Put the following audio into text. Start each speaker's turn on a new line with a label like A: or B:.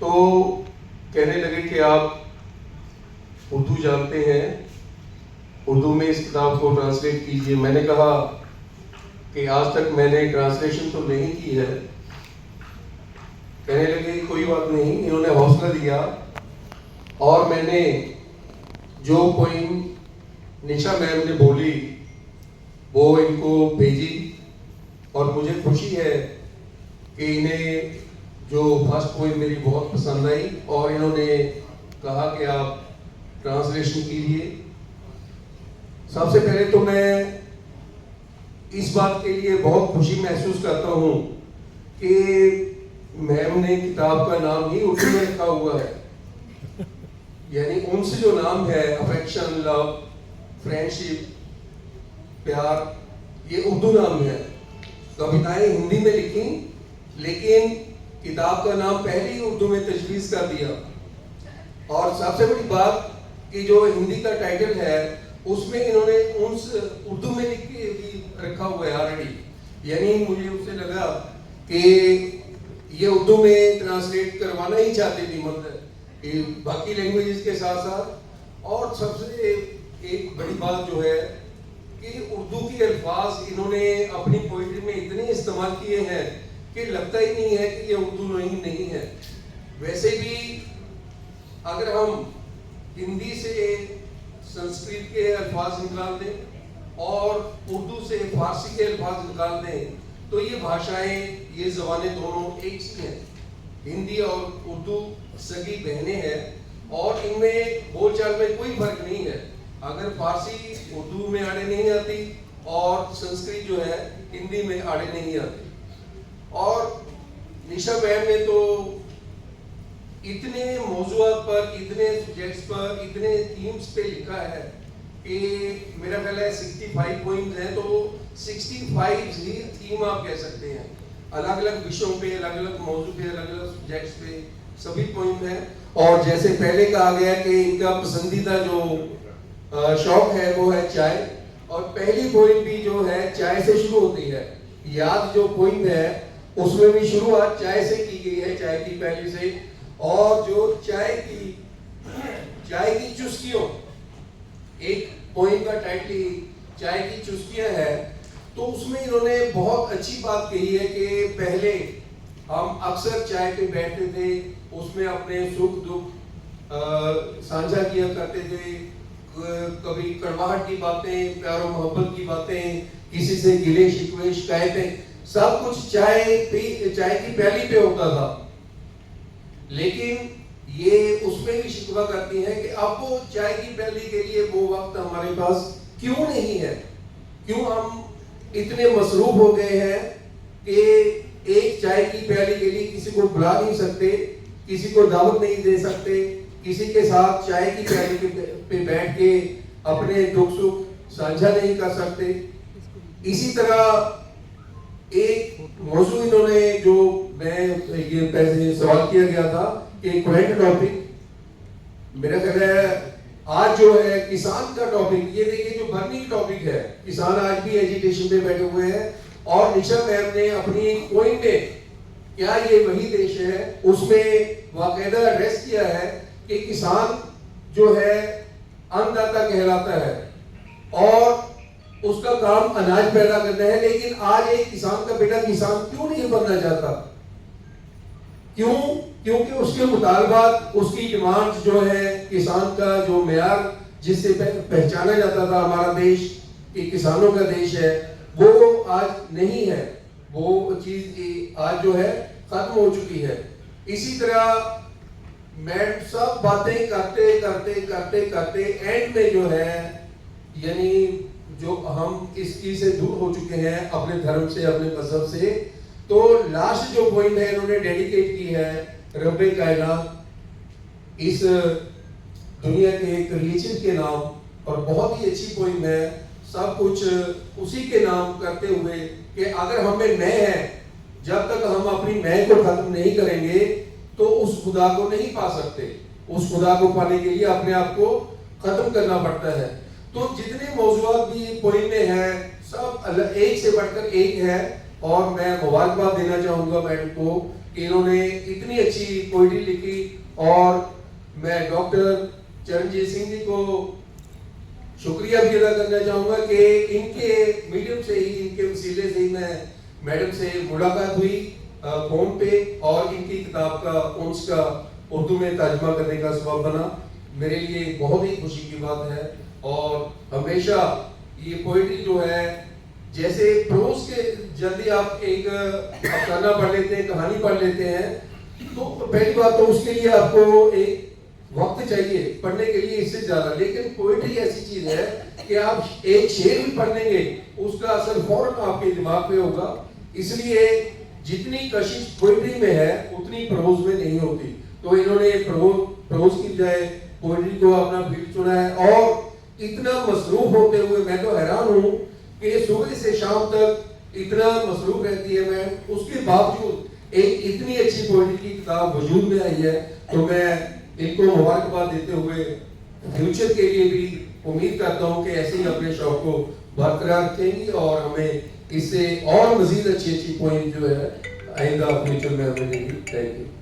A: तो कहने लगे कि आप उर्दू जानते हैं, उर्दू में इस किताब को ट्रांसलेट कीजिए। मैंने कहा कि आज तक मैंने ट्रांसलेशन तो नहीं की है। कहने लगे कोई बात नहीं। इन्होंने हौसला दिया और मैंने जो पोइम निशा मैम ने बोली वो इनको भेजी और मुझे खुशी है कि इन्हें जो फर्स्ट पोइम मेरी बहुत पसंद आई और इन्होंने कहा कि आप ट्रांसलेशन कीजिए। सबसे पहले तो मैं इस बात के लिए बहुत खुशी महसूस करता हूँ कि मैम ने किताब का नाम ही उर्दू में रखा हुआ है, यानी उनसे जो नाम है अफेक्शन, लव, फ्रेंडशिप, प्यार, ये उर्दू नाम है। कविताएं हिंदी में लिखी लेकिन किताब का नाम पहले ही उर्दू में तजवीज़ कर दिया। और सबसे बड़ी बात कि जो हिंदी का टाइटल है उसमें इन्होंने उस उर्दू में लिख के भी रखा हुआ है ऑलरेडी, यानी मुझे उससे लगा कि ये उर्दू में ट्रांसलेट करवाना ही चाहते थी, मतलब बाकी लैंग्वेजेस के साथ साथ। और सबसे एक बड़ी बात जो है कि उर्दू के अल्फाज इन्होंने अपनी पोइट्री में इतने इस्तेमाल किए हैं कि लगता ही नहीं है कि ये उर्दू नहीं है। वैसे भी अगर हम हिंदी से संस्कृत के अल्फाज निकाल दें और उर्दू से फारसी के अल्फाज निकाल दें तो ये भाषाएं, ये ज़बानें दोनों एक सी हैं। हिंदी और उर्दू सगी बहनें हैं और इनमें बोलचाल में कोई फर्क नहीं है। अगर फारसी उर्दू में आड़े नहीं आती और संस्कृत जो है हिंदी में आड़े नहीं आती। और निशा मैम ने तो इतने मौज़ूआत पर, इतने सब्जेक्ट्स पर, इतने थीम्स पे लिखा है कि मेरा ख्याल है 65 पॉइंट्स हैं, तो 65 ही थीम आप कह सकते हैं। अलग अलग विषयों पे, अलग अलग मौजू पे, अलग अलग सब्जेक्ट्स पे सभी पॉइंट हैं। और जैसे पहले कहा गया कि इनका पसंदीदा जो शौक है वो है चाय, और पहली पॉइंट भी जो है चाय से शुरू होती है। याद जो पॉइंट है उसमें भी शुरुआत चाय से की गई है, चाय की पहले से। और जो चाय की चुस्कियों, एक पोइम का टाइटल चाय की चुस्कियां है, तो उसमें इन्होंने बहुत अच्छी बात कही है कि पहले हम अक्सर चाय पे बैठते थे, उसमें अपने सुख दुख साझा किया करते थे, कभी कड़वाहट की बातें, प्यार और मोहब्बत की बातें, किसी से गिले शिकवे शिकायतें, सब कुछ चाय की प्याली पे होता था। लेकिन ये उसमें भी शिकवा करती हैं कि अब वो चाय की प्याली के लिए वो वक्त हमारे पास क्यों नहीं है, क्यों हम इतने मसरूफ हो गए हैं कि एक चाय की प्याली के लिए किसी को बुला नहीं सकते, किसी को दावत नहीं दे सकते, किसी के साथ चाय की प्याली पे बैठ के अपने दुख सुख साझा नहीं कर सकते। इसी तरह एक मौजू इन्होंने, जो मैं ये पहले सवाल किया गया था कि करंट टॉपिक, मेरा ख्याल है आज जो है किसान का टॉपिक, ये देखिए जो बर्निंग टॉपिक है, किसान आज भी एजिटेशन पे बैठे हुए हैं। और निशा मैम ने अपनी पोइम में क्या ये वही देश है उसमें बाकायदा एड्रेस किया है कि किसान जो है अन्नदाता कहलाता है और उसका काम अनाज पैदा करना है। लेकिन आज एक किसान का बेटा किसान क्यों नहीं बनना चाहता? क्यों? क्योंकि उसके मुतालबात, उसकी डिमांड जो है, किसान का जो मेयार जिससे पहचाना जाता था हमारा देश कि किसानों का देश है, वो आज नहीं है। वो चीज आज जो है खत्म हो चुकी है। इसी तरह मैं सब बातें करते करते करते करते एंड में जो है, यानी जो हम इस चीज से दूर हो चुके हैं अपने धर्म से, अपने मजहब से, तो लास्ट जो पॉइंट है इन्होंने डेडिकेट की है रब्बे कायनात, इस दुनिया के क्रिएचर के नाम। और बहुत ही अच्छी पॉइंट है, सब कुछ उसी के नाम करते हुए कि अगर हमें मैं है, जब तक हम अपनी मैं को खत्म नहीं करेंगे तो उस खुदा को नहीं पा सकते। उस खुदा को पाने के लिए अपने आप को खत्म करना पड़ता है। तो जितने मौजूद भी पोइम में है सब एक से बढ़कर एक है। और मैं मुबारकबाद देना चाहूँगा मैडम को कि इन्होंने इतनी अच्छी पोइट्री लिखी। और मैं डॉक्टर चरणजीत सिंह जी को शुक्रिया भी अदा करना चाहूँगा कि इनके मीडियम से ही, इनके वसीले से ही मैं मैडम से मुलाकात हुई फोन पे, और इनकी किताब का उसका उर्दू में तर्जुमा करने का सबब बना। मेरे लिए बहुत ही खुशी की बात है। और हमेशा ये पोइट्री जो है, जैसे प्रोज के जल्दी आप एक अफसाना पढ़ लेते हैं, कहानी पढ़ लेते हैं, तो पहली बात तो उसके लिए आपको एक वक्त चाहिए पढ़ने के लिए, इससे ज्यादा। लेकिन पोइट्री ऐसी चीज है कि आप एक शेर भी पढ़ लेंगे, उसका असर फौरन आपके दिमाग पे होगा। इसलिए जितनी कशिश पोइट्री में है उतनी प्रोज में नहीं होती। तो इन्होंने प्रोज की बजाय पोइट्री को अपना फील्ड चुना है। और इतना मसरूफ होते हुए मैं तो हैरान हूँ कि सुबह से शाम तक इतना मसरूफ रहती है मैं, उसके बावजूद एक इतनी अच्छी पोइट्री की किताब वजूद में आई है। तो मैं इनको मुबारकबाद देते हुए फ्यूचर के लिए भी उम्मीद करता हूँ कि ऐसे ही अपने शौक को बरकरार रखेंगी और हमें इससे और मजीद अच्छी अच्छी पोइम जो है आइंदा फ्यूचर में हमें मिलेगी। Thank you.